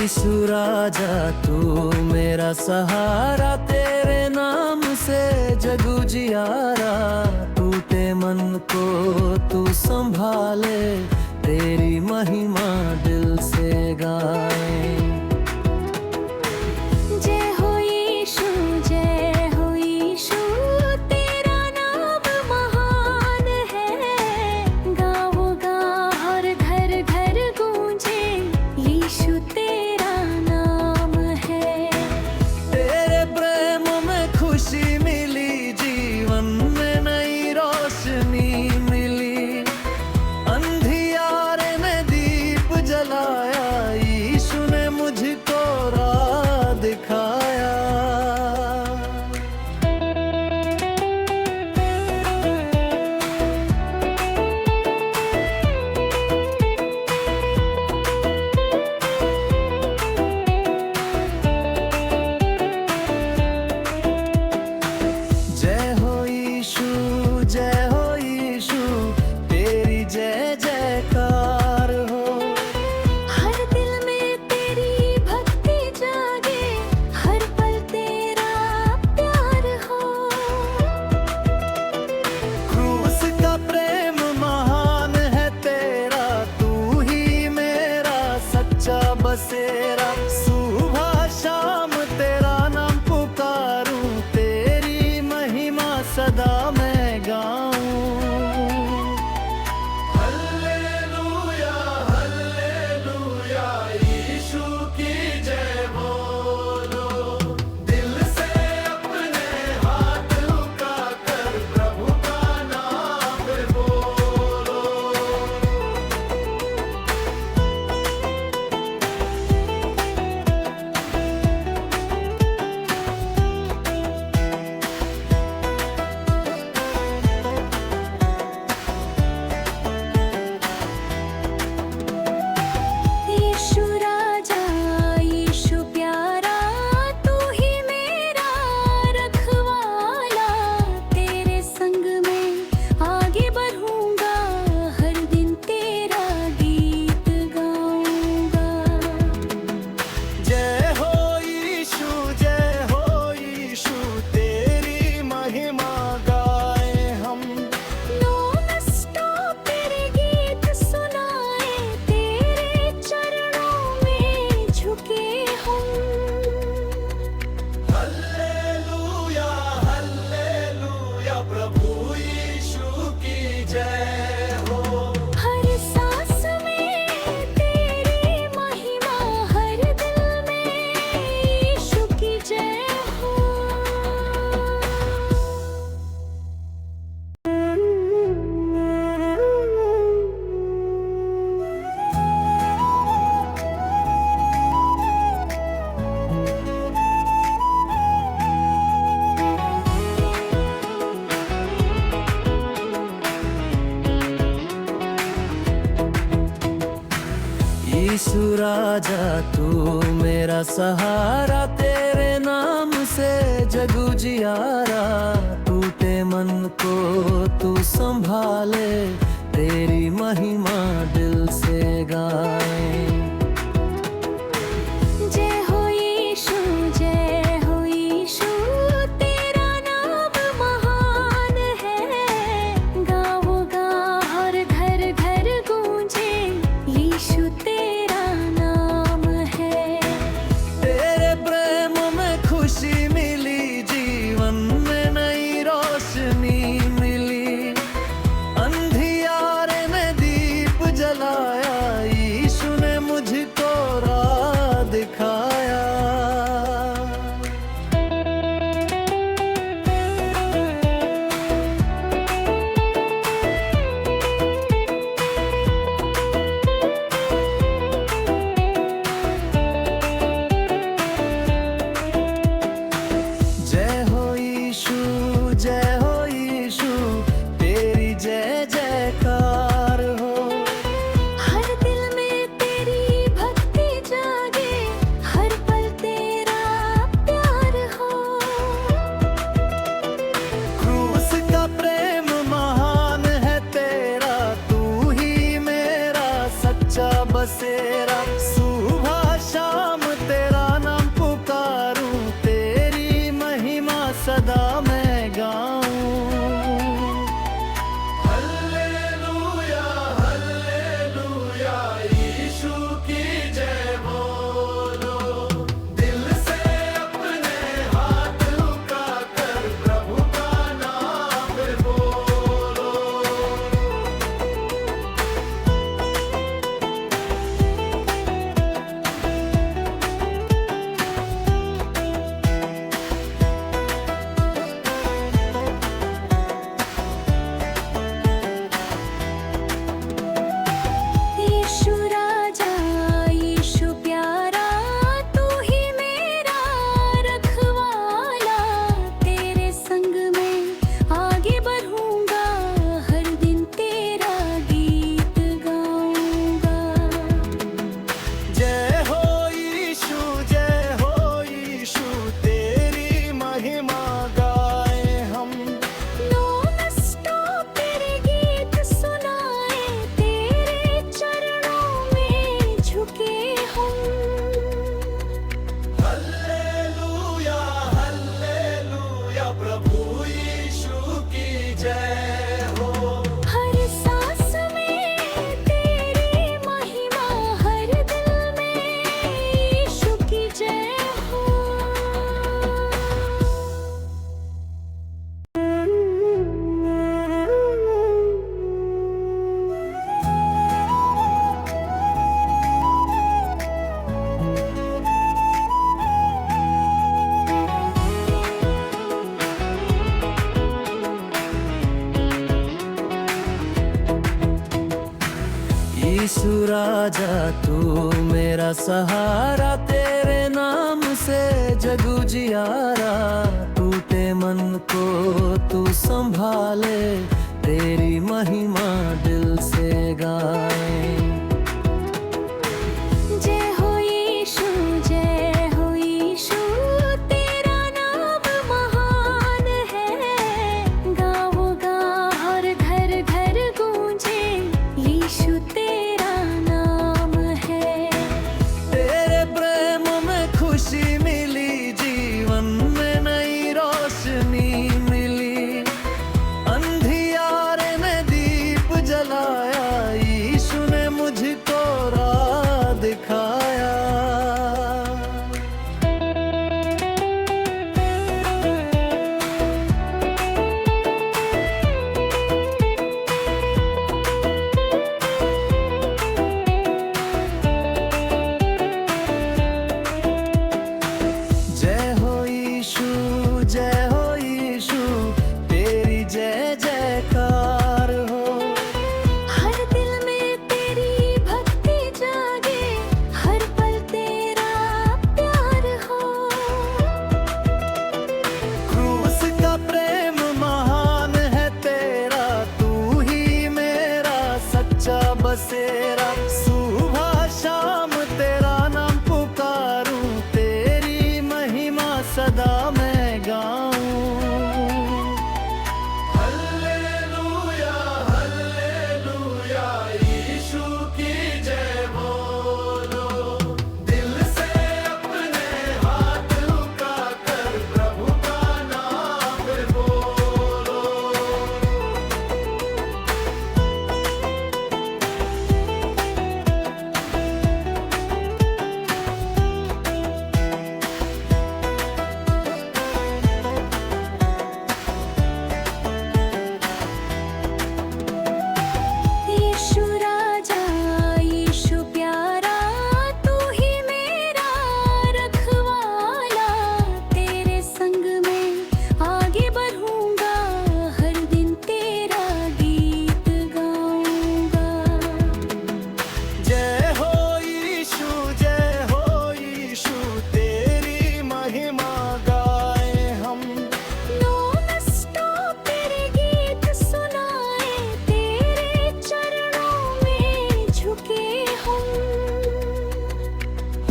यीशु राजा तू मेरा सहारा, तेरे नाम से जग उजियारा। टूटे मन को तू संभाले, तेरी महिमा दिल से गाए। जय हो यीशु, जय हो यीशु, तेरा नाम महान है। गाओ गा और घर घर गूंजे, यीशु तेरा नाम है। तेरे प्रेम में खुशी मिली, जीवन में नई रोशनी मिली। अंधियारे में दीप जलाया, यीशु ने मुझको राह दिखाया। जय हो यीशु, जय हो यीशु, तेरी जय जयकार हो। हर दिल में तेरी भक्ति जागे, हर पल तेरा प्यार हो। क्रूस का प्रेम महान है तेरा, तू ही मेरा सच्चा बसेरा। सुबह शाम तेरा नाम पुकारूं, तेरी महिमा सदा मैं गाऊं। हल्लेलुया हल्लेलुया, यीशु की जय बोलो। दिल से अपने हाथ उठाकर प्रभु का नाम बोलो। यीशु राजा, यीशु प्यारा, तू ही मेरा रखवाला। तेरे संग में आगे बढ़ूंगा, हर दिन तेरा गीत गाऊंगा। जय हो यीशु, जय हो यीशु, तेरी महिमा गाए हम। नॉन स्टॉप तेरे गीत सुनाए, तेरे चरणों में झुके हम। हल्लेलुया हल्लेलुया, प्रभु यीशु की जय हो। हर सांस में तेरी महिमा, हर दिल में यीशु की जय हो। यीशु राजा तू मेरा सहारा, तेरे नाम से जग उजियारा। टूटे मन को तू संभाले, तेरी महिमा दिल से गाए। जय हो यीशु, जय हो यीशु, तेरा नाम महान है। गाओ गा और घर घर गूंजे, यीशु तेरा नाम है। तेरे प्रेम में खुशी मिली, जीवन में नई रोशनी मिली। अंधियारे में दीप यीशु राजा तू मेरा सहारा, तेरे नाम से जग उजियारा। टूटे मन को तू संभाले, तेरी महिमा दिल से गाए। जय हो यीशु, जय हो यीशु, तेरा नाम महान है। गाओ गा और घर घर गूंजे, यीशु तेरा नाम है। तेरे प्रेम में खुशी मिली, जीवन में नई रोशनी मिली। अंधियारे में दीप जलाया, यीशु ने मुझको राह दिखाया। जय हो यीशु, जय हो यीशु, तेरी जय जयकार हो। हर दिल में तेरी भक्ति जागे, हर पल तेरा प्यार हो। क्रूस का प्रेम महान है तेरा, तू ही मेरा सच्चा बसेरा। सुबह शाम तेरा नाम पुकारूं, तेरी महिमा सदा मैं गाऊं। हल्लेलुया हल्लेलुया, यीशु की जय बोलो। दिल से अपने हाथ उठाकर प्रभु का नाम बोलो। यीशु राजा, यीशु प्यारा, तू ही मेरा रखवाला। तेरे संग में आगे बढ़ूंगा, हर दिन तेरा गीत गाऊंगा। जय हो यीशु, जय हो यीशु, तेरी महिमा गाए हम। नॉन स्टॉप तेरे गीत सुनाए, तेरे चरणों में झुके हम।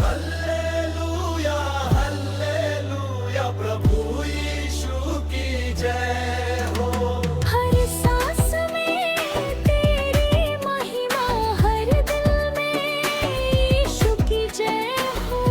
हल्लेलुया हल्लेलुया, प्रभु यीशु की जय हो। हर सांस में तेरी महिमा, हर दिल में यीशु की जय हो।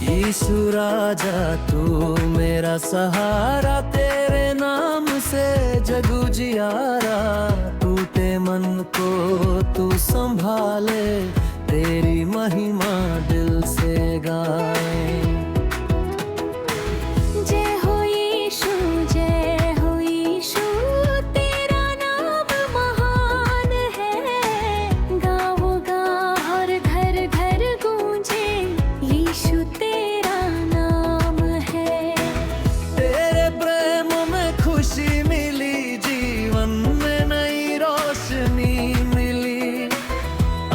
यीशु राजा तू मेरा सहारा, तेरे नाम से जग उजियारा। टूटे मन को तू संभाले, तेरी महिमा दिल से गाए। जय हो यीशु, जय हो यीशु, तेरा नाम महान है। गाओ गा और घर घर गूंजे, यीशु तेरा नाम है। तेरे प्रेम में खुशी मिली, जीवन में नई रोशनी मिली।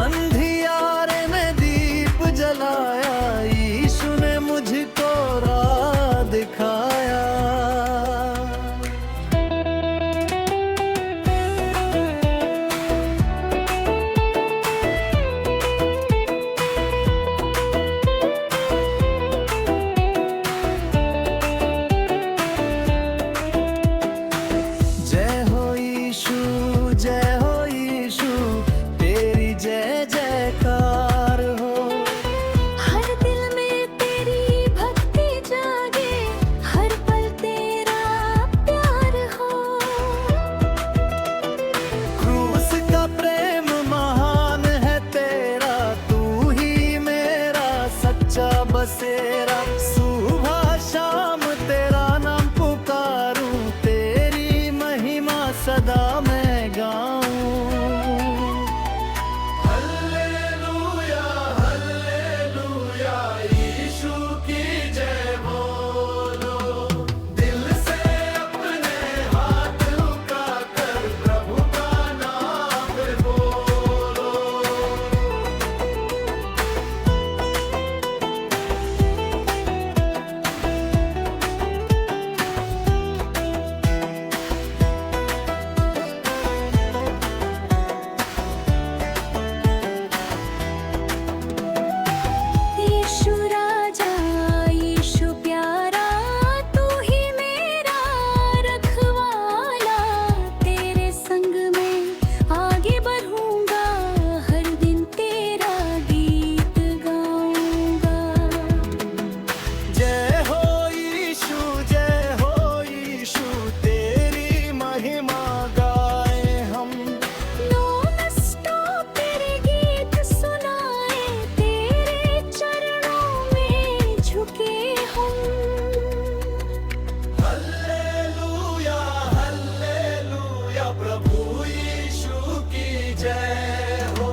अंधियारे में दीप जलाया, यीशु ने मुझको राह दिखाया। जय हो यीशु, जय हो यीशु, तेरी जय जयकार हो। हर दिल में तेरी भक्ति जागे, हर पल तेरा प्यार हो। क्रूस का प्रेम महान है तेरा, तू ही मेरा सच्चा बसेरा। सुबह शाम झुके हम। हल्लेलुया हल्लेलुया प्रभु यीशु की जय हो।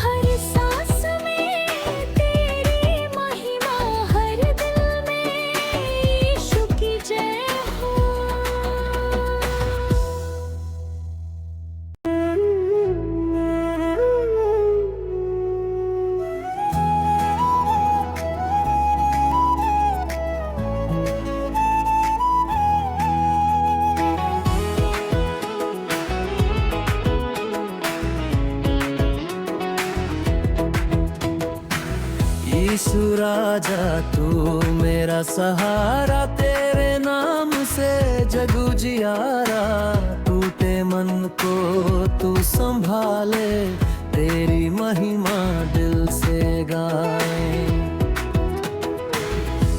हर सांस में तेरी महिमा, हर दिल में यीशु की जय हो। यीशु राजा तू मेरा सहारा, तेरे नाम से जग उजियारा। टूटे मन को तू संभाले, तेरी महिमा दिल से गाए।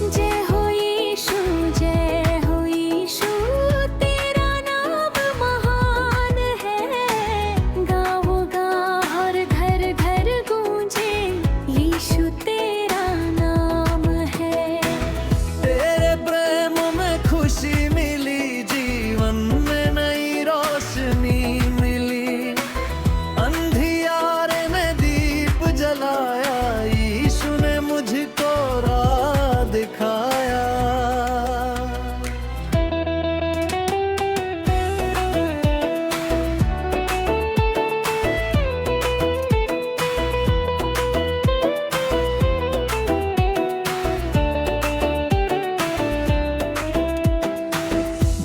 जय हो यीशु, जय हो यीशु, तेरा नाम महान है। गाओ गा और घर घर गूंजे, यीशु तेरा नाम है। तेरे प्रेम में खुशी मिली, जीवन में नई रोशनी मिली। अंधियारे में दीप जलाया, यीशु ने मुझको राह दिखाया।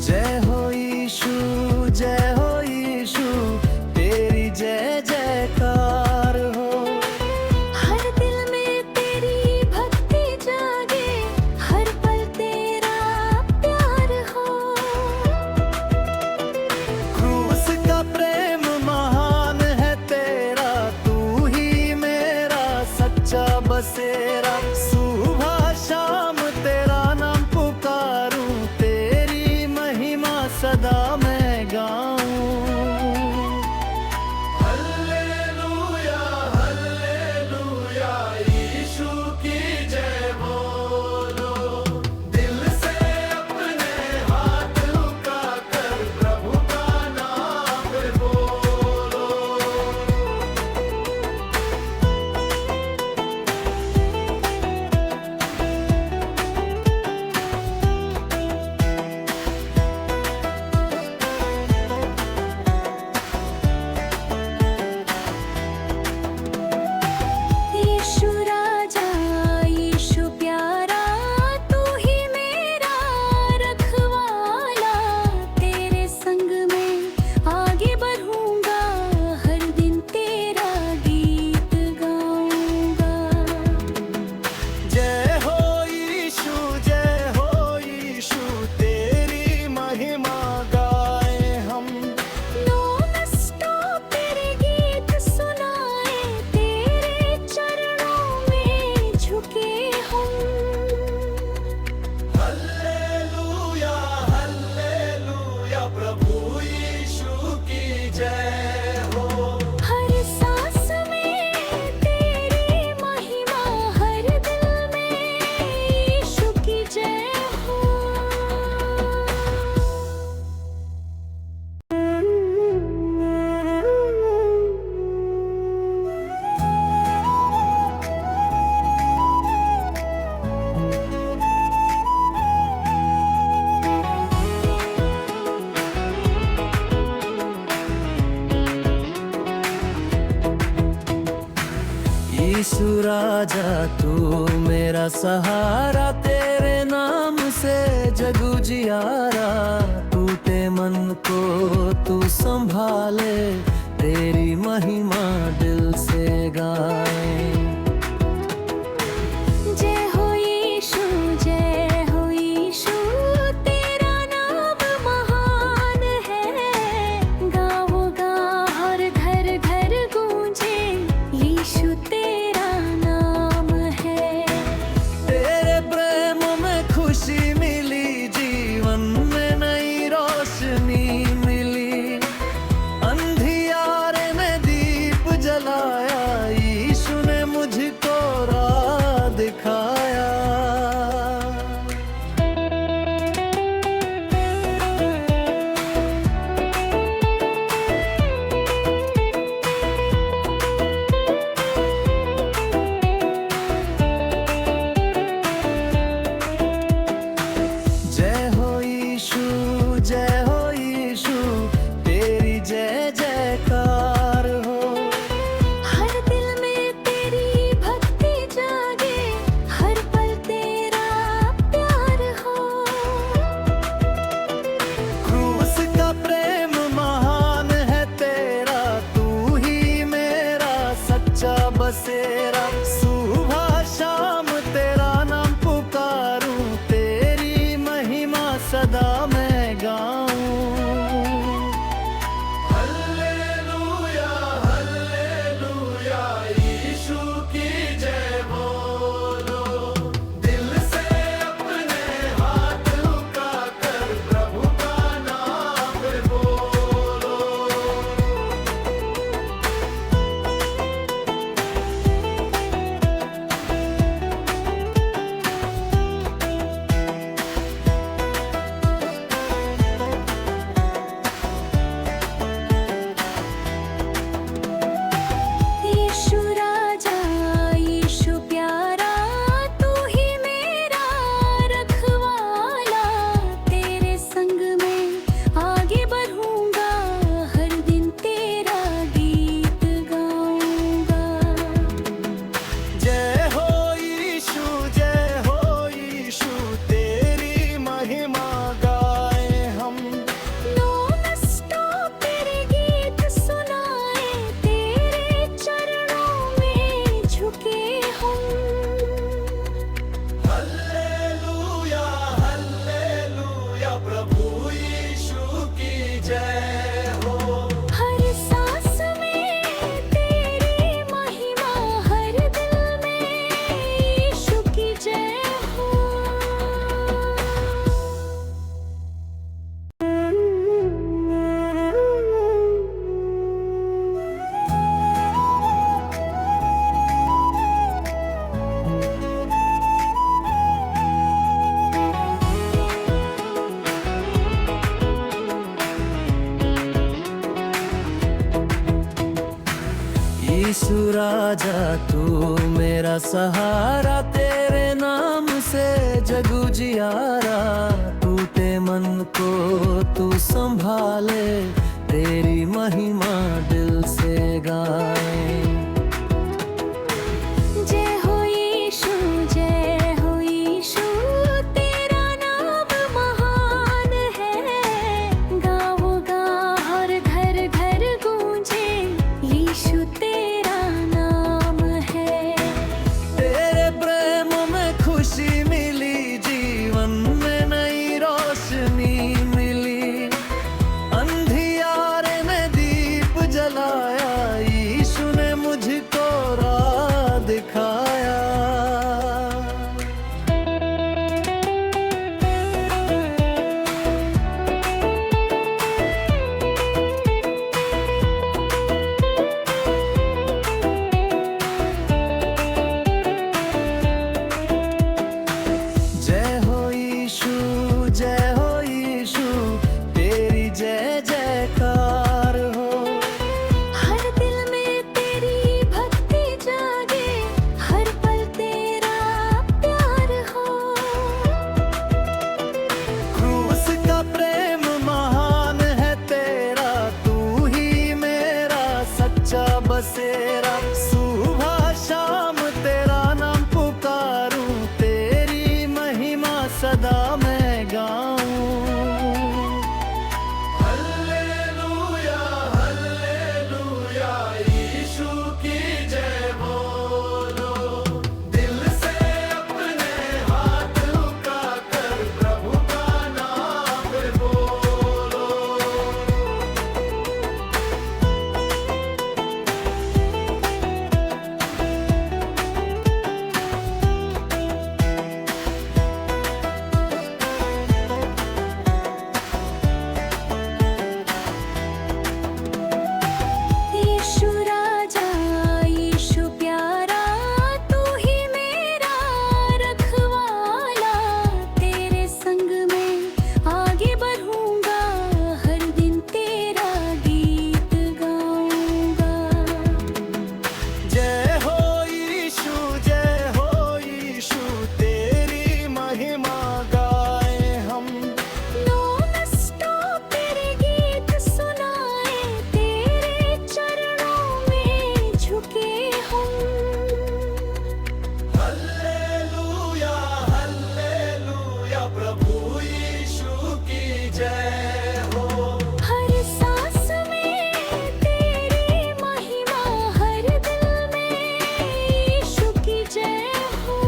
जय हो यीशु, जय हो यीशु, तेरी जय जयकार हो। हर दिल में तेरी भक्ति जागे, हर पल तेरा प्यार हो। क्रूस का प्रेम महान है तेरा, तू ही मेरा सच्चा बसेरा। सुबह शाम तेरा नाम पुकारूं, तेरी महिमा सदा मैं गाऊं। हल्लेलुया हल्लेलुया, यीशु की जय बोलो। दिल से अपने हाथ उठाकर प्रभु का नाम बोलो। यीशु राजा, यीशु प्यारा, तू ही मेरा रखवाला। तेरे संग में आगे बढ़ूंगा, हर दिन तेरा गीत गाऊंगा। जय हो यीशु, जय हो यीशु, तेरी महिमा गाए हम। नॉन स्टॉप तेरे गीत सुनाए, तेरे चरणों में झुके हम। हल्लेलुया हल्लेलुया, प्रभु यीशु की जय हो। हर सांस में तेरी महिमा, हर दिल में यीशु की जय हो। यीशु राजा तू मेरा सहारा, तेरे नाम से जग उजियारा। टूटे मन को तू संभाले, तेरी महिमा दिल से गाए। जय हो यीशु, जय हो यीशु, तेरा नाम महान है। गाओ गा और घर घर गूंजे, यीशु तेरा नाम है। तेरे प्रेम में खुशी मिली, जीवन में नई रोशनी मिली। अंधियारे में दीप राजा तू मेरा सहारा, तेरे नाम से जग उजियारा। टूटे मन को तू संभाले, तेरी महिमा दिल से गाए। जय हो यीशु, जय हो यीशु, तेरा नाम महान है। गाओ गा और घर घर गूंजे, यीशु तेरा नाम है। तेरे प्रेम में खुशी मिली, जीवन में नई रोशनी मिली। अंधियारे में दीप जलाया, यीशु ने मुझको राह दिखाया। जय हो यीशु, जय हो यीशु, तेरी जय जयकार हो। हर दिल में तेरी भक्ति जागे, हर पल तेरा प्यार हो। क्रूस का प्रेम महान है तेरा, तू ही मेरा सच्चा बसेरा। सुबह शाम तेरा नाम पुकारूं, तेरी महिमा सदा मैं गाऊं। हल्लेलुया हल्लेलुया, यीशु की जय बोलो। दिल से अपने हाथ उठाकर प्रभु का नाम बोलो। यीशु राजा, यीशु प्यारा, तू ही मेरा रखवाला। तेरे संग में आगे बढ़ूंगा, हर दिन तेरा गीत गाऊंगा। जय हो यीशु, जय हो यीशु, तेरी महिमा गाए हम। नॉन स्टॉप तेरे गीत सुनाए, तेरे चरणों में झुके हम। हल्लेलुया हल्लेलुया, प्रभु यीशु की जय हो। हर सांस में तेरी महिमा, हर दिल में यीशु की जय हो।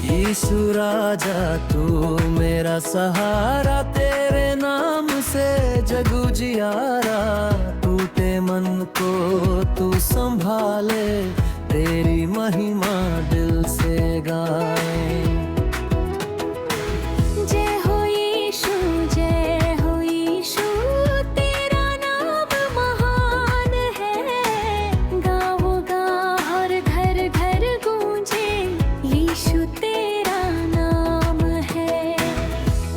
यीशु राजा तू मेरा सहारा, तेरे नाम से जग उजियारा। टूटे मन को तू संभाले, तेरी महिमा दिल से गाए। जय हो यीशु, जय हो यीशु, तेरा नाम महान है। गाओ गा और घर घर गूंजे, यीशु तेरा नाम है।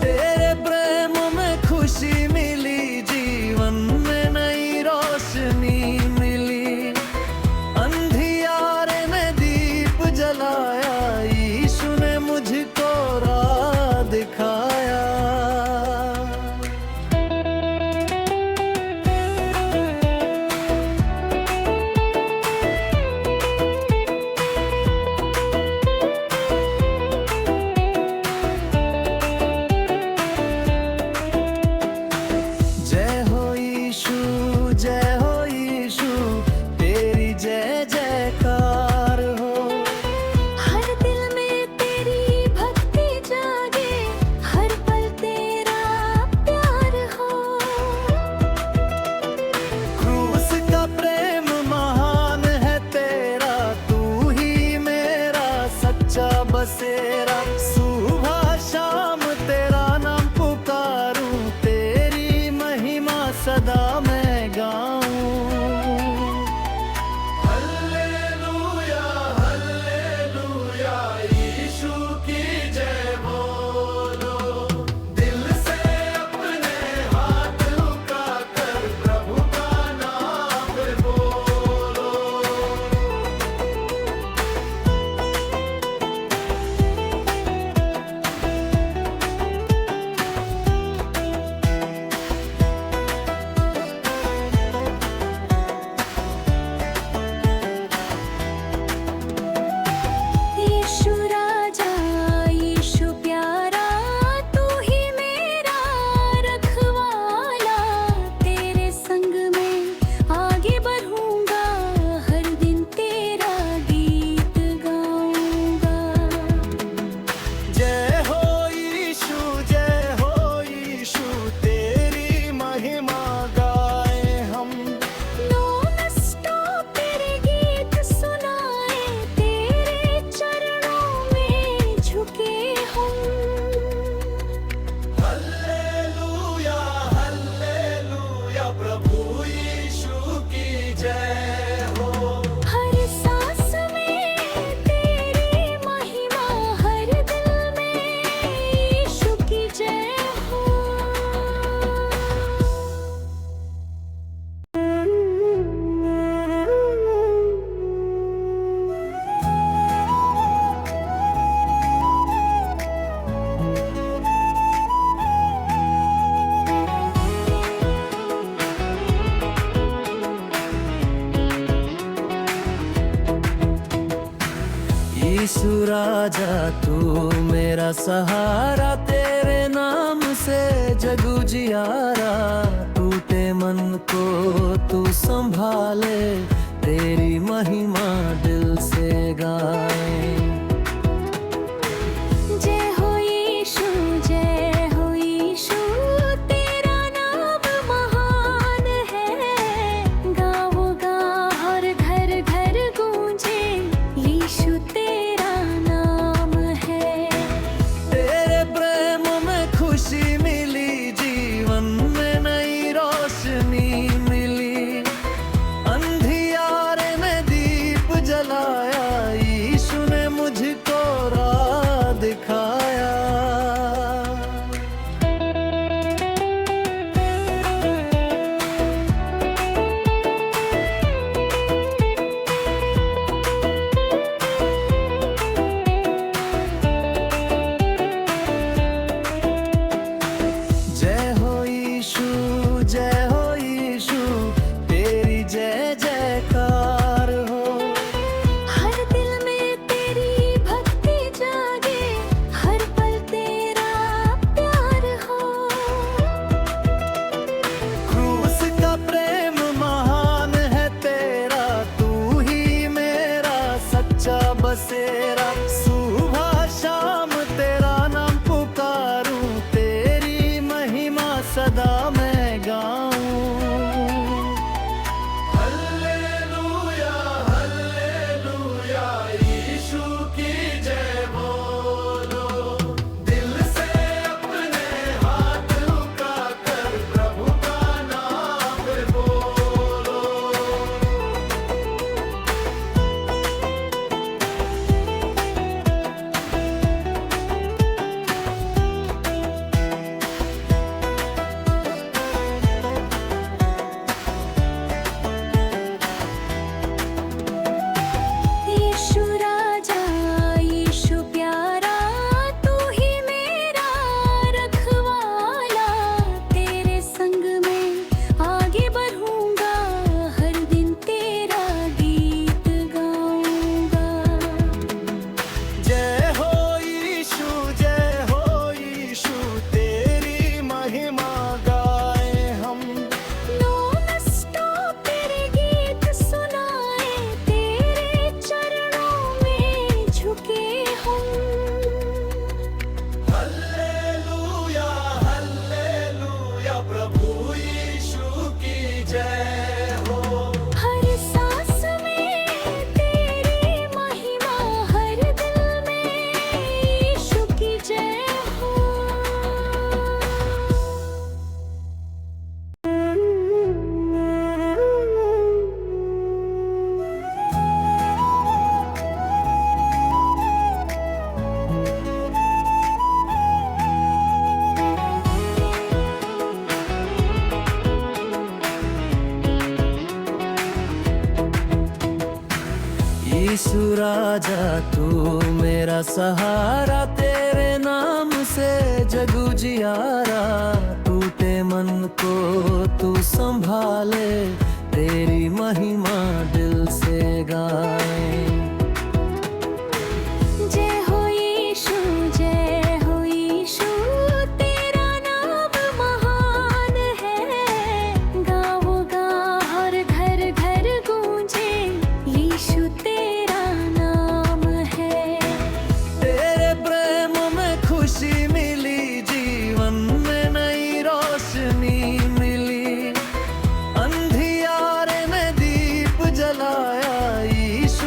तेरे प्रेम में खुशी मिली, जीवन में नई रोशनी मिली। अंधियारे में दीप जलाया, यीशु ने मुझको राह दिखाया। जय हो यीशु, जय हो यीशु, तेरी जय जयकार हो। हर दिल में तेरी भक्ति जागे, हर पल तेरा प्यार हो। क्रूस का प्रेम महान है तेरा, तू ही मेरा सच्चा बसेरा। सुबह शाम तेरा यीशु राजा तू मेरा सहारा, तेरे नाम से जग उजियारा। टूटे मन को तू संभाले, तेरी महिमा दिल से गाए। जय हो यीशु, जय हो यीशु, तेरा नाम महान है। गाओ गाओ और घर घर गूंजे, यीशु तेरा नाम है। तेरे प्रेम में खुशी मिली, जीवन में नई रोशनी मिली। अंधियारे में दीप जलाया, यीशु ने मुझको राह दिखाया। जय हो यीशु, जय हो यीशु, तेरी जय जयकार हो। हर दिल में तेरी भक्ति जागे, हर पल तेरा प्यार हो। क्रूस का प्रेम महान है तेरा, तू ही मेरा सच्चा बसेरा। सुबह शाम तेरा नाम पुकारूं, तेरी महिमा सदा मैं गाऊं। हल्लेलुया हल्लेलुया, यीशु की जय बोलो। दिल से अपने हाथ उठाकर प्रभु का नाम बोलो। यीशु राजा, यीशु प्यारा, तू ही मेरा रखवाला। तेरे संग में आगे बढ़ूंगा, हर दिन तेरा गीत गाऊंगा। जय हो यीशु, जय हो यीशु, तेरी महिमा गाए हम। नॉन स्टॉप तेरे गीत सुनाए, तेरे चरणों में झुके हम। हल्लेलुया हल्लेलुया, प्रभु यीशु की जय हो। हर सांस में तेरी महिमा, हर दिल में यीशु की जय हो। यीशु राजा तू मेरा सहारा, तेरे नाम से जग उजियारा। टूटे मन को तू संभाले, तेरी महिमा दिल से गाए। जय हो यीशु, जय हो यीशु, तेरा नाम महान है। गाओ गाओ और घर घर गूंजे, यीशु तेरा नाम है। तेरे प्रेम में खुशी मिली, जीवन में नई रोशनी मिली। अंधियारे में दीप जलाया, यीशु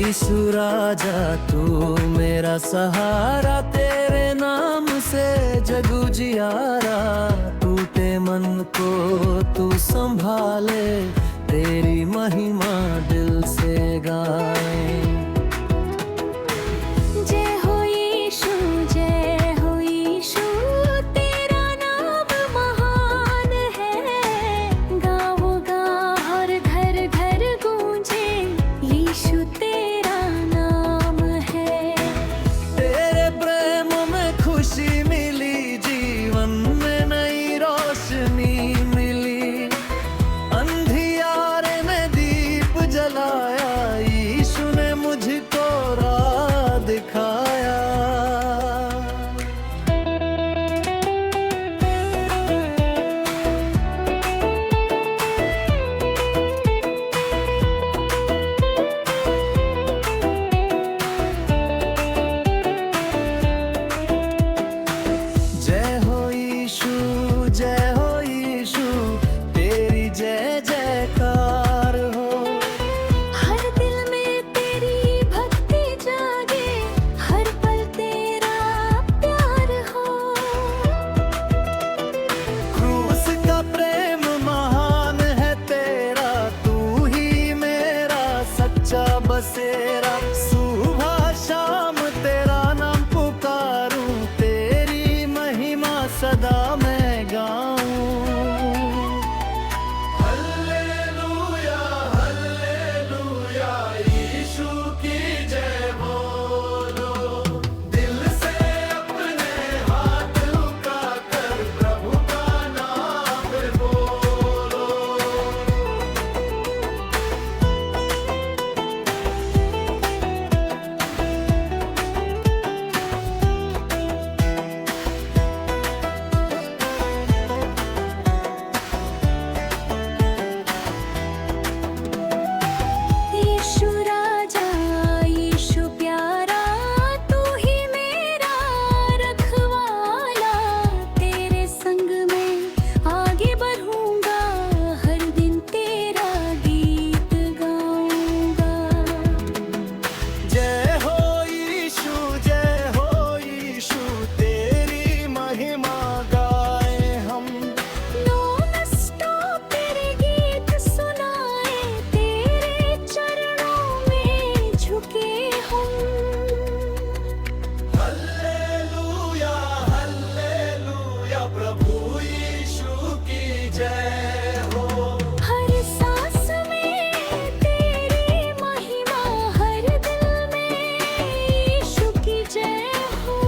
यीशु राजा तू मेरा सहारा, तेरे नाम से जग उजियारा। टूटे मन को तू संभाले, तेरी महिमा दिल से गाए। जय हो यीशु, जय हो यीशु, तेरा नाम महान है। गाओ गा और घर घर गूंजे, यीशु तेरा नाम है। तेरे प्रेम में खुशी मिली, जीवन में नई रोशनी मिली। अंधियारे में दीप जलाया, यीशु ने मुझको राह दिखाया। जय हो यीशु, जय हो यीशु, तेरी जय जयकार हो। हर दिल में तेरी भक्ति जागे, हर पल तेरा प्यार हो। क्रूस का प्रेम महान है तेरा, तू ही मेरा सच्चा बसेरा। सुबह शाम तेरा नाम पुकारूं, तेरी महिमा सदा मैं गाऊं। हल्लेलुया हल्लेलुया, यीशु की जय बोलो। दिल से अपने हाथ उठाकर प्रभु का नाम बोलो। यीशु राजा, यीशु प्यारा, तू ही मेरा रखवाला। तेरे संग में आगे बढ़ूंगा, हर दिन तेरा गीत गाऊंगा। जय हो यीशु, जय हो यीशु, तेरी महिमा गाए हम। नॉन स्टॉप तेरे गीत सुनाए, तेरे चरणों में झुके हम। हल्लेलुया हल्लेलुया, प्रभु यीशु की जय हो। हर सांस में तेरी महिमा, हर दिल में यीशु की जय हो।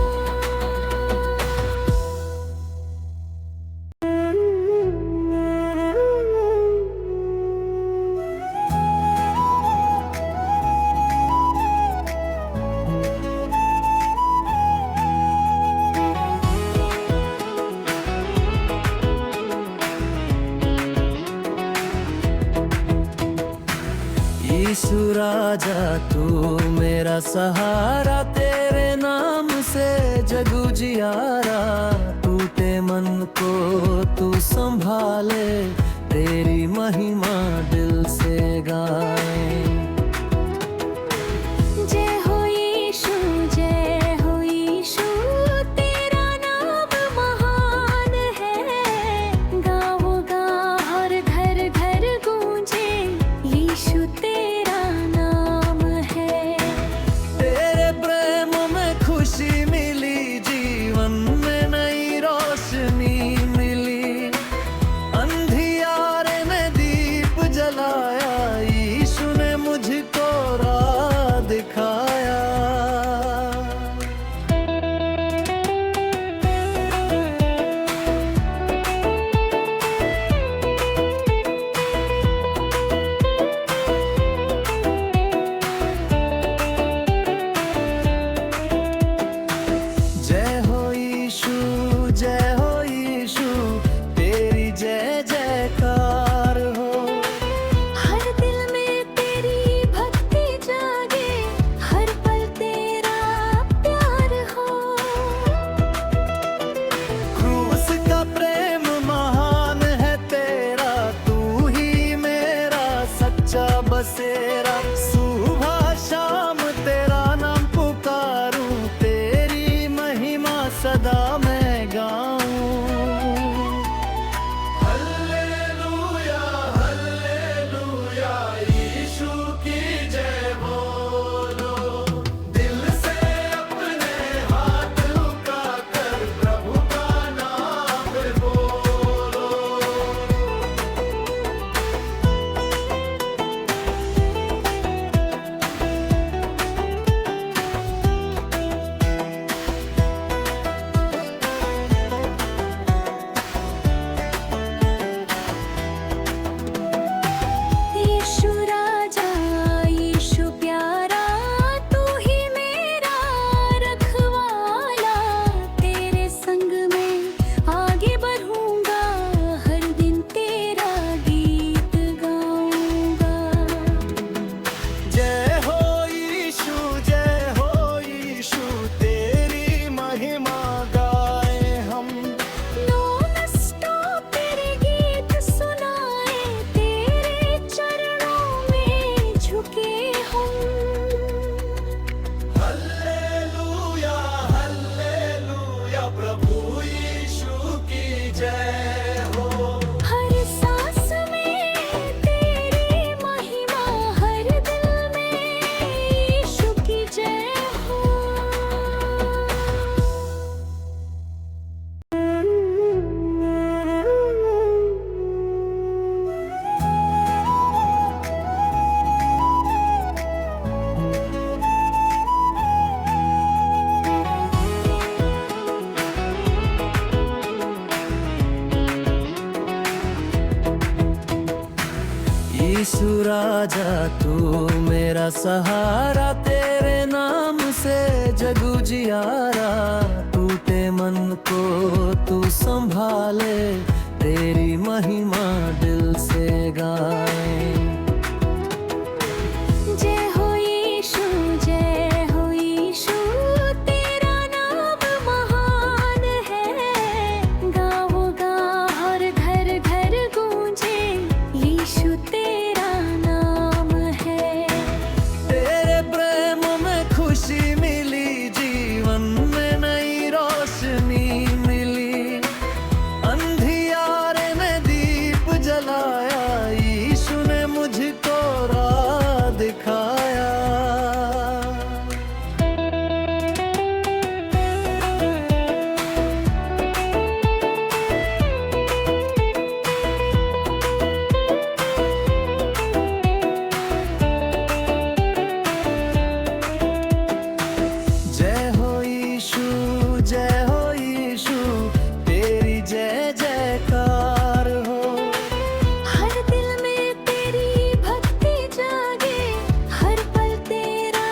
यीशु राजा तू मेरा सहारा, तेरे नाम से जग उजियारा। टूटे मन को तू संभाले, तेरी महिमा दिल से गाए। जय हो यीशु, जय हो यीशु, तेरा नाम महान है। गाओ गा और घर घर गूंजे, यीशु तेरा नाम है। तेरे प्रेम में खुशी मिली, जीवन में नई रोशनी मिली। अंधियारे में दीप जलाया, यीशु ने मुझको राह दिखाया। जय हो यीशु, जय हो यीशु, तेरी जय जयकार हो। हर दिल में तेरी भक्ति जागे, हर पल तेरा प्यार हो। क्रूस का प्रेम महान है तेरा, तू ही मेरा सच्चा बसेरा। सुबह शाम मेरा सहारा, तेरे नाम से जग उजियारा। टूटे मन को तू संभाले, तेरी महिमा दिल से गाए। जय हो यीशु, जय हो यीशु, तेरा नाम महान है। गाओ गाओ और घर घर गूंजे, यीशु तेरा नाम है। तेरे प्रेम में खुशी मिली, जीवन में नई रोशनी मिली। अंधियारे में दीप जलाया, यीशु ने मुझको राह दिखाया। जय हो यीशु, जय हो यीशु, तेरी जय जयकार हो। हर दिल में तेरी भक्ति जागे, हर पल तेरा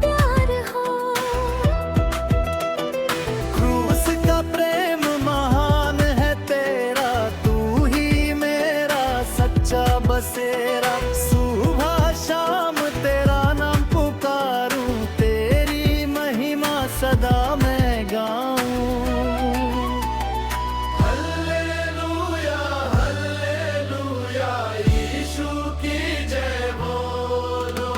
प्यार हो। क्रूस का प्रेम महान है तेरा, तू ही मेरा सच्चा बसेरा। सुबह शाम तेरा नाम पुकारूं, तेरी महिमा सदा मैं गाऊं। हल्लेलुया हल्लेलुया, यीशु की जय बोलो।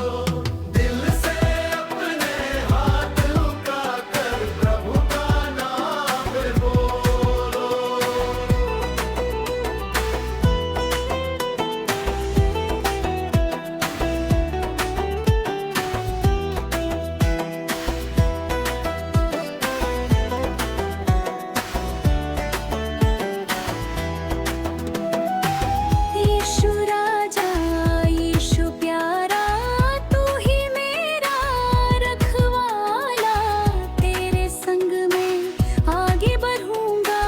दिल से अपने हाथ उठाकर प्रभु का नाम बोलो। यीशु राजा, यीशु प्यारा, तू ही मेरा रखवाला। तेरे संग में आगे बढ़ूंगा,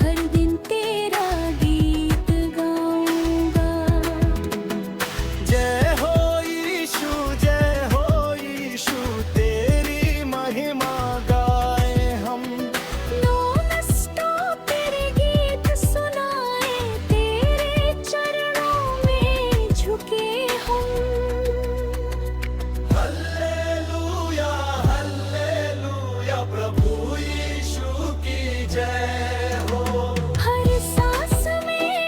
हर दिन तेरा गीत गाऊंगा। जय हो यीशु, जय हो यीशु, तेरी महिमा गाए हम। नॉन स्टॉप तेरे गीत सुनाए, तेरे चरणों में झुके हम। हल्लेलुया हल्लेलुया, प्रभु यीशु की जय हो। हर सांस में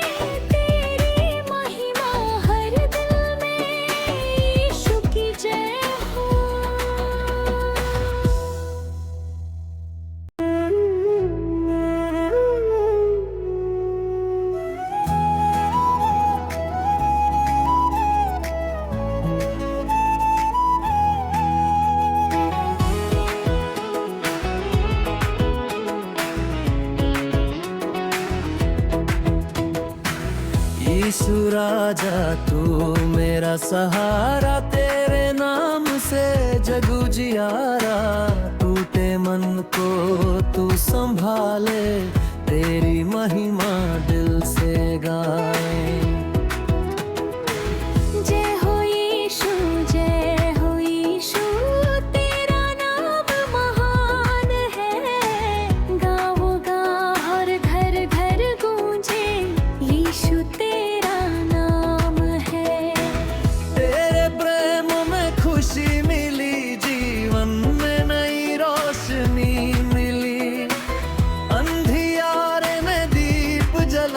तेरी महिमा, हर दिल में यीशु की जय हो। यीशु राजा तू मेरा सहारा, तेरे नाम से जग उजियारा। टूटे मन को तू संभाले, तेरी महिमा दिल से गाए। जय हो यीशु, जय हो यीशु, तेरा नाम महान है। गाओ गाओ और घर घर गूंजे, यीशु तेरा नाम है। तेरे प्रेम में खुशी मिली, जीवन में नई रोशनी मिली। अंधियारे में दीप जला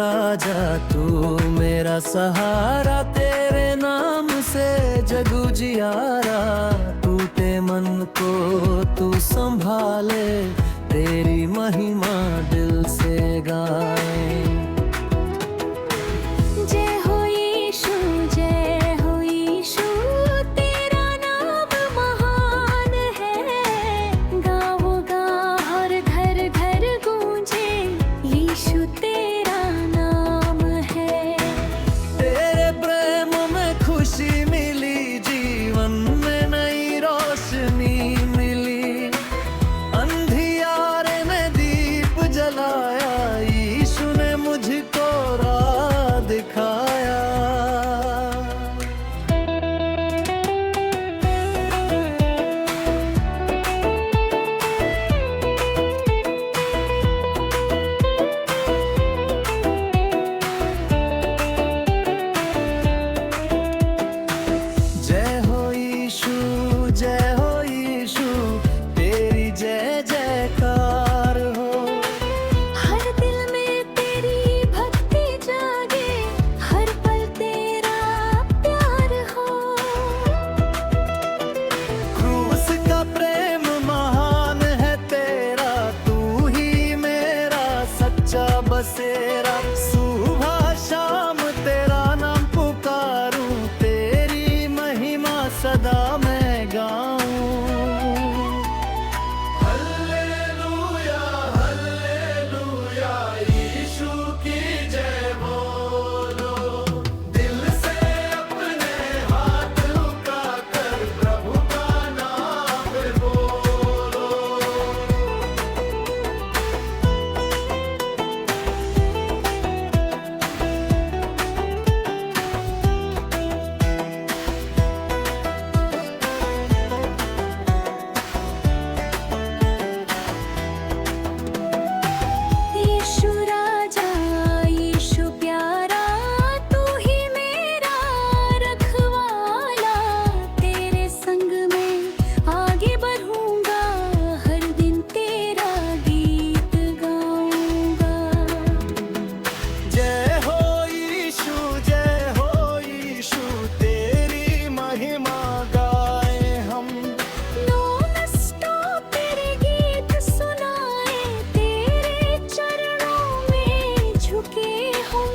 राजा तू मेरा सहारा, तेरे नाम से जग उजियारा। टूटे मन को तू संभाले, तेरी महिमा दिल से गाए। जय हो यीशु, जय हो यीशु, तेरा नाम महान है। गाओ गाओ और घर घर गूंजे, यीशु तेरा नाम है। तेरे प्रेम में खुशी मिली, जीवन में नई रोशनी मिली। अंधियारे में दीप जलाया, यीशु ने मुझको राह दिखाया। जय हो यीशु, जय हो यीशु, तेरी जय जयकार हो। हर दिल में तेरी भक्ति जागे, हर पल तेरा प्यार हो। क्रूस का प्रेम महान है तेरा, तू ही मेरा सच्चा बसेरा। सुबह शाम तेरा नाम पुकारूं, तेरी महिमा सदा मैं गाऊं। हल्लेलुया हल्लेलुया, यीशु की जय बोलो। दिल से अपने हाथ उठाकर प्रभु का नाम बोलो। यीशु राजा, यीशु प्यारा, तू ही मेरा रखवाला। तेरे संग में आगे बढ़ूंगा, हर दिन तेरा गीत गाऊंगा। जय हो यीशु, जय हो यीशु, तेरी महिमा गाए हम। नॉन स्टॉप तेरे गीत सुनाए, तेरे चरणों में झुके हम।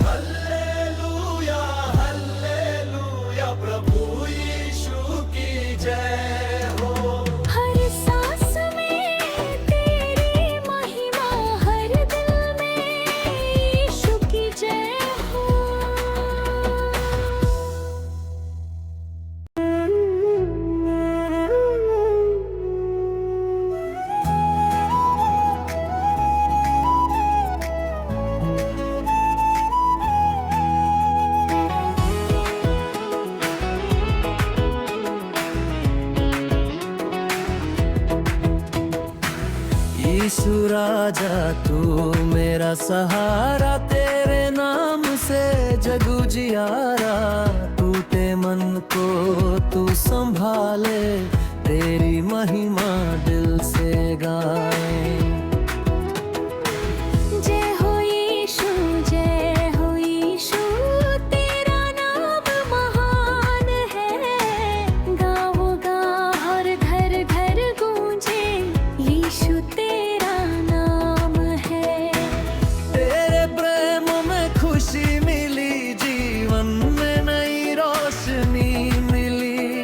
हल्लेलुया हल्लेलुया, प्रभु यीशु की जय हो। हर सांस में तेरी महिमा, हर दिल में यीशु की जय हो। यीशु राजा तू मेरा सहारा, तेरे नाम से जग उजियारा। टूटे मन को तू संभाले, तेरी महिमा दिल से गाए। जय हो यीशु, जय हो यीशु, तेरा नाम महान है। गाओ गाओ और घर घर गूंजे, यीशु तेरा नाम है। तेरे प्रेम में खुशी मिली, जीवन में नई रोशनी मिली।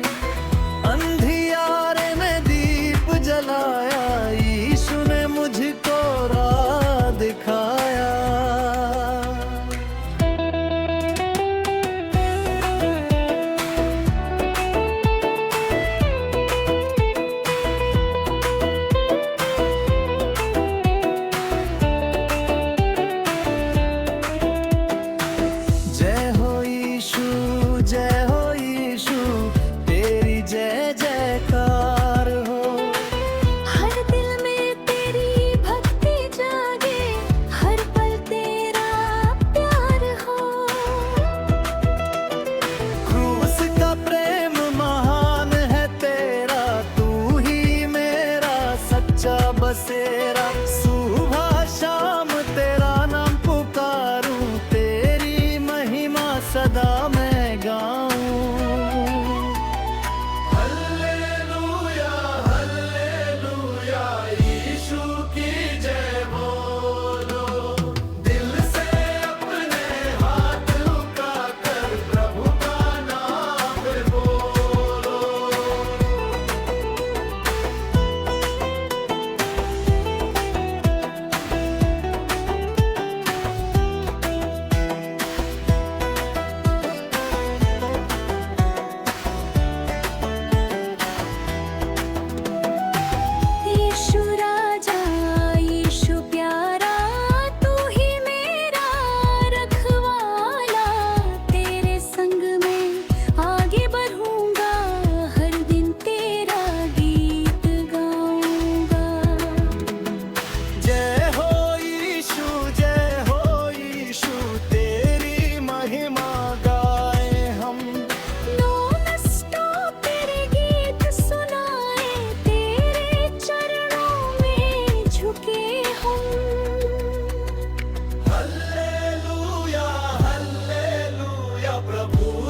अंधियारे में दीप जलाया, यीशु ने मुझको राह दिखाया। जय हो यीशु, जय हो यीशु, तेरी जय जयकार हो। हर दिल में तेरी भक्ति जागे, हर पल तेरा प्यार हो। क्रूस का प्रेम महान है तेरा, तू ही मेरा सच्चा बसेरा। सुबह शाम तेरा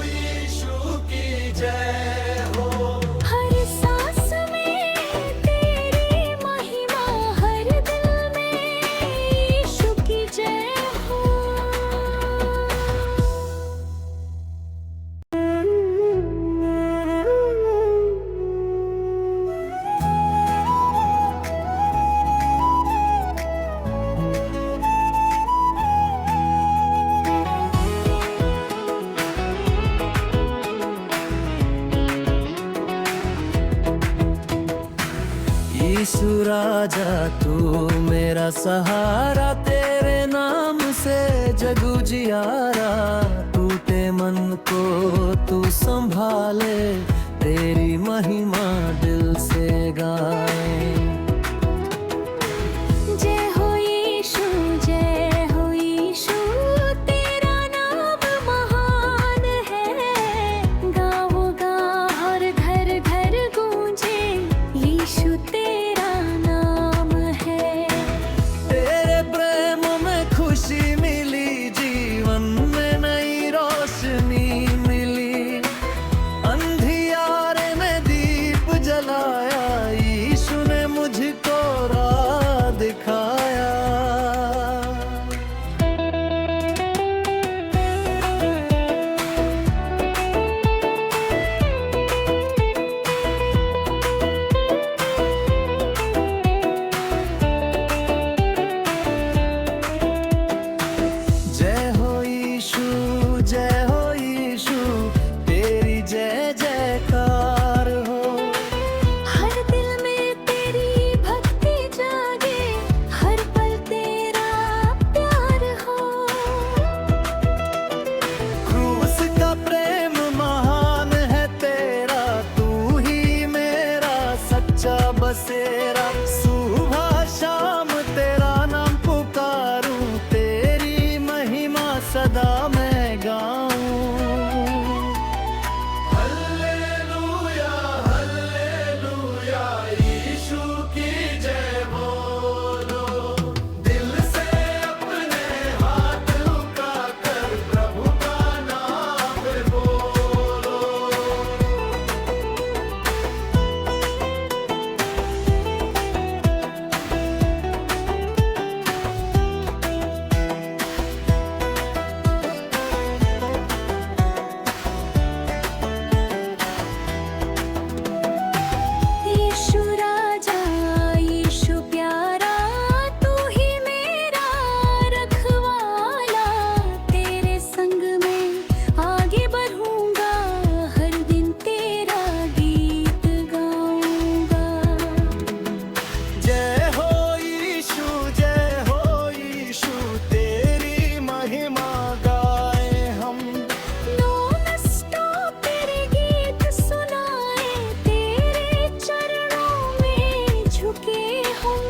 यीशु की जय हो। हर सांस में तेरी महिमा, हर दिल में यीशु की जय हो। यीशु राजा तू मेरा सहारा, तेरे नाम से जग उजियारा। टूटे मन को तू संभाले, तेरी महिमा दिल से गाए। जय हो यीशु, जय हो यीशु, तेरा नाम महान है। गाओ गाओ और घर घर गूंजे, यीशु तेरा नाम है। तेरे प्रेम में खुशी मिली, जीवन में नई रोशनी मिली। अंधियारे में दीप जलाया, यीशु ने मुझको राह दिखाया। जय हो यीशु, जय हो यीशु, तेरी जय जयकार हो। हर दिल में तेरी भक्ति जागे, हर पल तेरा प्यार हो। क्रूस का प्रेम महान है तेरा, तू ही मेरा सच्चा बसेरा। सुबह शाम तेरा नाम पुकारूं, तेरी महिमा सदा मैं गाऊं। हल्लेलुया हल्लेलुया, यीशु की जय बोलो। दिल से अपने हाथ उठाकर प्रभु का नाम बोलो। यीशु राजा, यीशु प्यारा, तू ही मेरा रखवाला। तेरे संग में आगे बढ़ूंगा, हर दिन तेरा गीत गाऊंगा। जय हो यीशु, जय हो यीशु, तेरी महिमा गाए हम। नॉन स्टॉप तेरे गीत सुनाए, तेरे चरणों में झुके हम।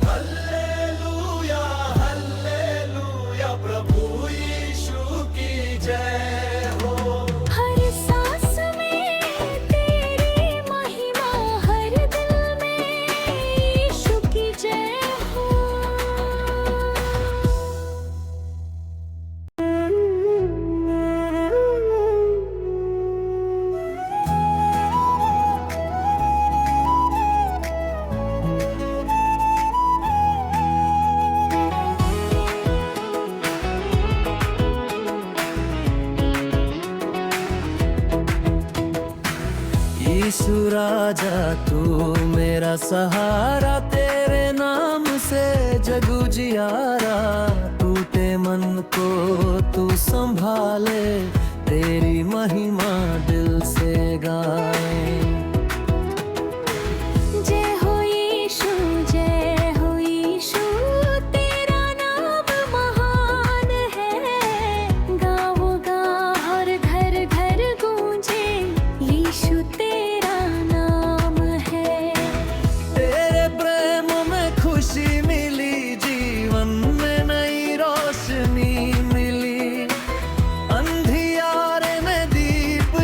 हल्लेलुया हल्लेलुया, प्रभु यीशु की जय हो। हर सांस में तेरी महिमा, हर दिल में यीशु की जय हो। यीशु राजा तू मेरा सहारा, तेरे नाम से जग उजियारा। टूटे मन को तू संभाले, तेरी महिमा दिल से गाए। जय हो यीशु, जय हो यीशु, तेरा नाम महान है। गाओ गाओ और घर घर गूंजे, यीशु तेरा नाम है। तेरे प्रेम में खुशी मिली, जीवन में नई रोशनी मिली। अंधियारे में दीप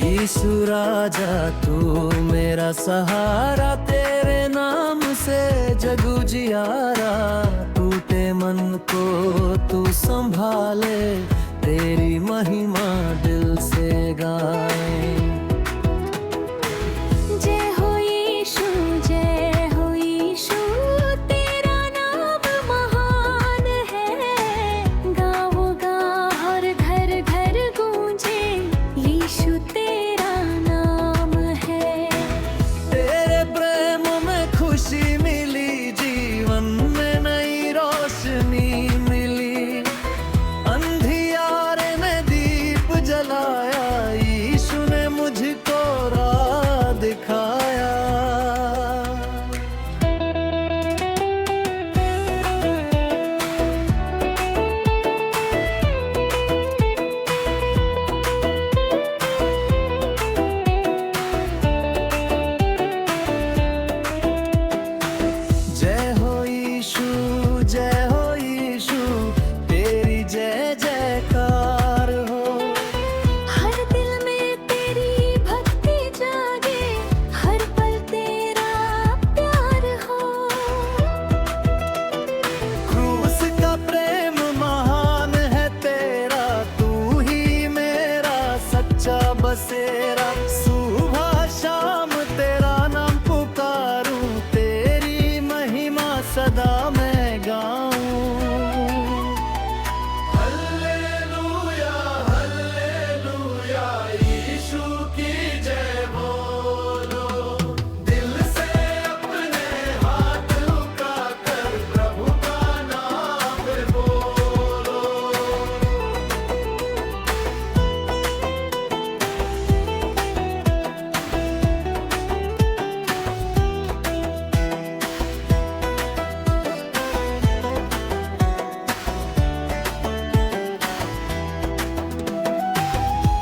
यीशु राजा तू मेरा सहारा, तेरे नाम से जग उजियारा। टूटे मन को तू संभाले, तेरी महिमा दिल से गाए। जय हो यीशु, जय हो यीशु, तेरा नाम महान है। गाओ गाओ और घर घर गूंजे, यीशु तेरा नाम है। तेरे प्रेम में खुशी मिली, जीवन में नई रोशनी मिली। अंधियारे में दीप जलाया, यीशु ने मुझको राह दिखाया। जय हो यीशु, जय हो यीशु, तेरी जय जयकार हो। हर दिल में तेरी भक्ति जागे, हर पल तेरा प्यार हो। क्रूस का प्रेम महान है तेरा, तू ही मेरा सच्चा बसेरा। सुबह शाम तेरा नाम पुकारूं, तेरी महिमा सदा मैं गाऊं। हल्लेलुया हल्लेलुया, यीशु की जय बोलो। दिल से अपने हाथ उठाकर प्रभु का नाम बोलो।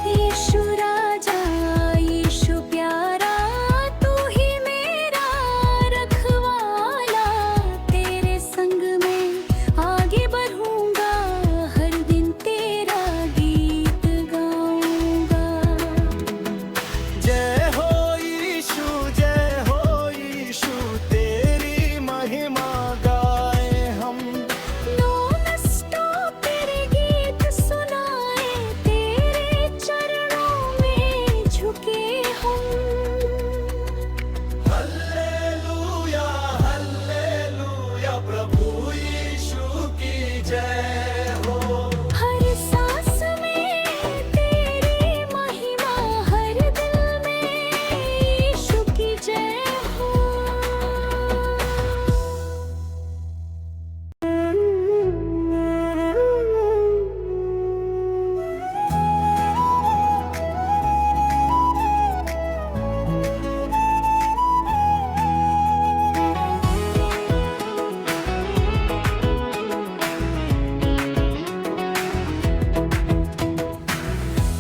यीशु राजा, यीशु प्यारा, तू ही मेरा रखवाला। तेरे संग में आगे बढ़ूंगा, हर दिन तेरा गीत गाऊंगा। जय हो यीशु, जय हो यीशु, तेरी महिमा गाए हम। नॉन स्टॉप तेरे गीत सुनाए, तेरे चरणों में झुके हम। हल्लेलुया हल्लेलुया, प्रभु यीशु की जय हो। हर सांस में तेरी महिमा, हर दिल में यीशु की जय हो।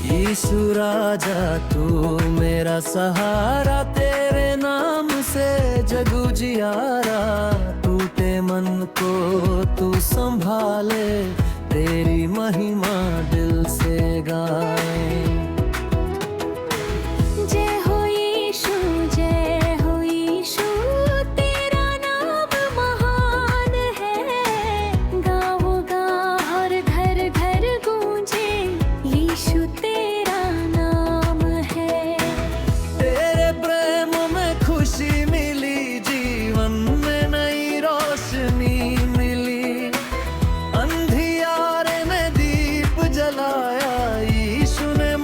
यीशु राजा तू मेरा सहारा, तेरे नाम से जग उजियारा। टूटे मन को तू संभाले, तेरी महिमा दिल से गाए। जय हो यीशु, जय हो यीशु, तेरा नाम महान है। गाओ गाओ और घर घर गूंजे, यीशु तेरा नाम है। तेरे प्रेम में खुशी मिली, जीवन में नई रोशनी मिली। अंधियारे में दीप जलाया, यीशु ने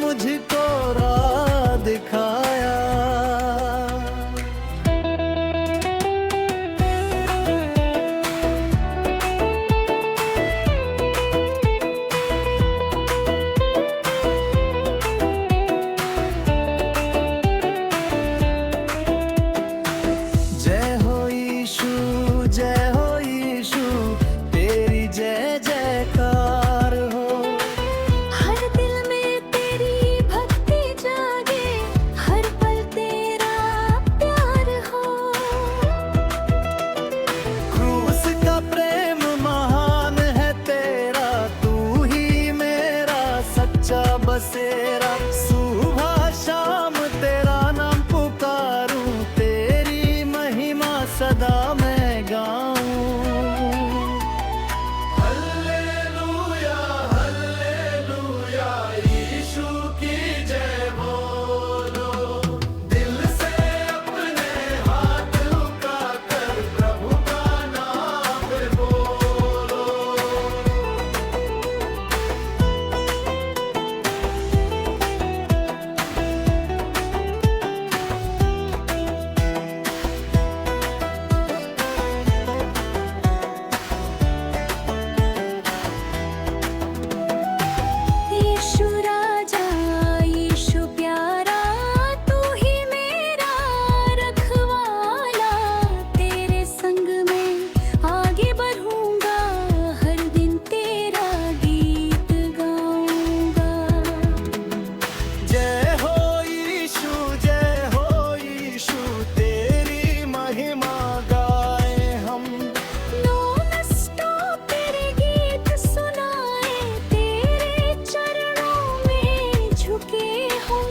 हम।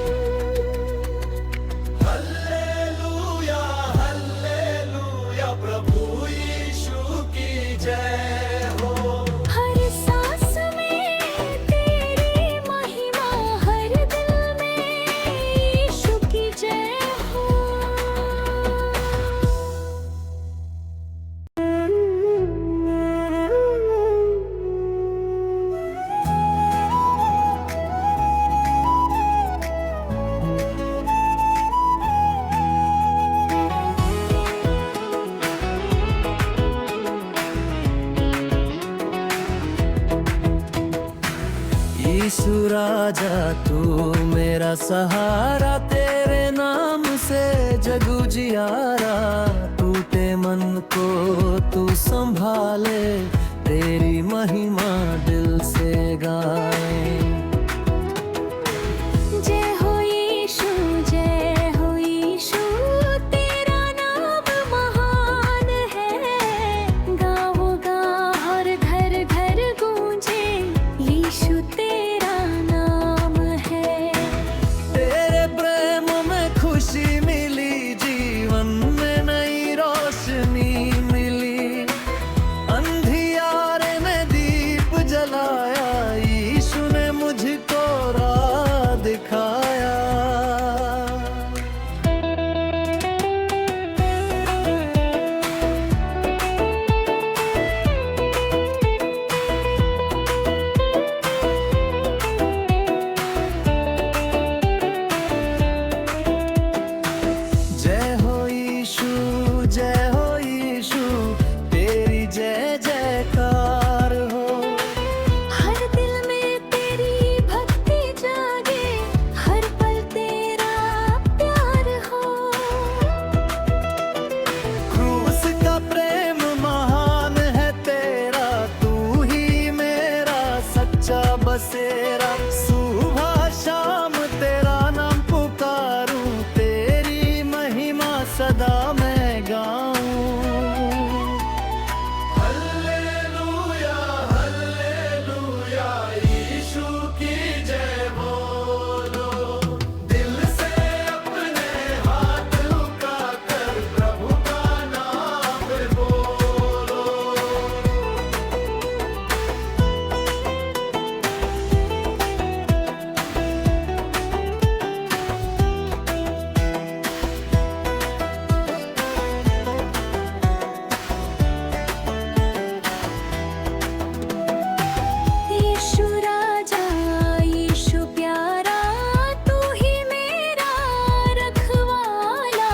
हल्लेलुया हल्लेलुया प्रभु यीशु की जय हो। हर सांस में तेरी महिमा, हर दिल में यीशु की जय हो। यीशु राजा तू मेरा सहारा, तेरे नाम से जग उजियारा। टूटे मन को तू संभाले, तेरी महिमा दिल से गाए। जय हो यीशु, जय हो यीशु, तेरा नाम महान है। गाँव गाँव और घर घर गूंजे, यीशु तेरा नाम है। तेरे प्रेम में खुशी मिली, जीवन में नई रोशनी मिली। अंधियारे में दीप जलाया, यीशु ने मुझको राह दिखाया। जय हो यीशु, जय हो यीशु, तेरी जय जयकार हो। हर दिल में तेरी भक्ति जागे, हर पल तेरा प्यार हो। क्रूस का प्रेम महान है तेरा, तू ही मेरा सच्चा बसेरा। सुबह शाम तेरा नाम पुकारूं, तेरी महिमा सदा मैं गाऊं। हल्लेलुया हल्लेलुया, यीशु की जय बोलो। दिल से अपने हाथ उठाकर प्रभु का नाम बोलो। यीशु राजा, यीशु प्यारा, तू ही मेरा रखवाला।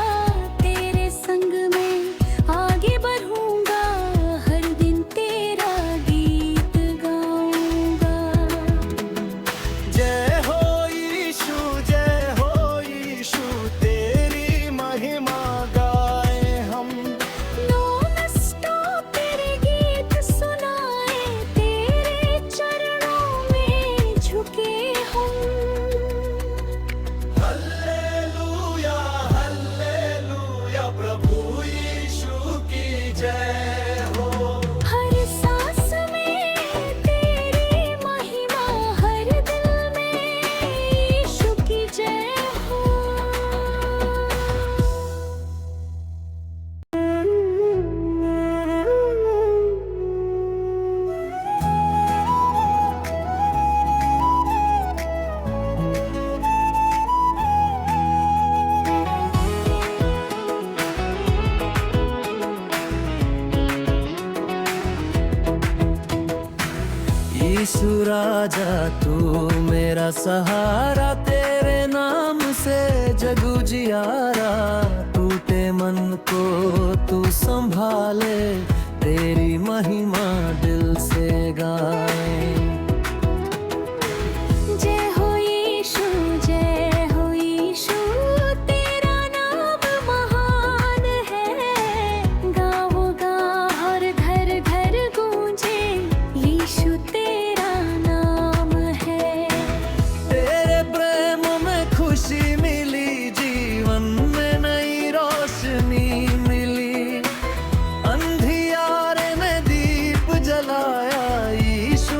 तेरे संग में आगे बढ़ूंगा, हर दिन तेरा गीत गाऊंगा। जय हो यीशु, जय हो यीशु, तेरी महिमा गाए हम। नो स्टॉप तेरे गीत सुनाए, तेरे चरणों में झुके हम। हल्लेलुया हल्लेलुया, प्रभु यीशु की जय हो। हर सांस में तेरी महिमा, हर दिल में यीशु की जय हो। यीशु राजा तू मेरा सहारा, तेरे नाम से जग उजियारा। टूटे मन को तू संभाले, तेरी महिमा दिल से गाए। जय हो यीशु, जय हो यीशु, तेरा नाम महान है। गाँव गाँव और घर घर गूंजे, यीशु तेरा नाम है। तेरे प्रेम में खुशी मिली, जीवन में नई रोशनी मिली। अंधियारे में दीप जलाया, यीशु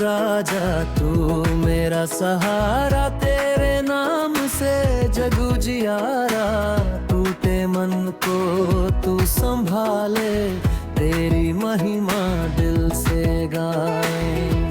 राजा तू मेरा सहारा, तेरे नाम से जगू जियारा। टूटे मन को तू संभाले, तेरी महिमा दिल से गाए।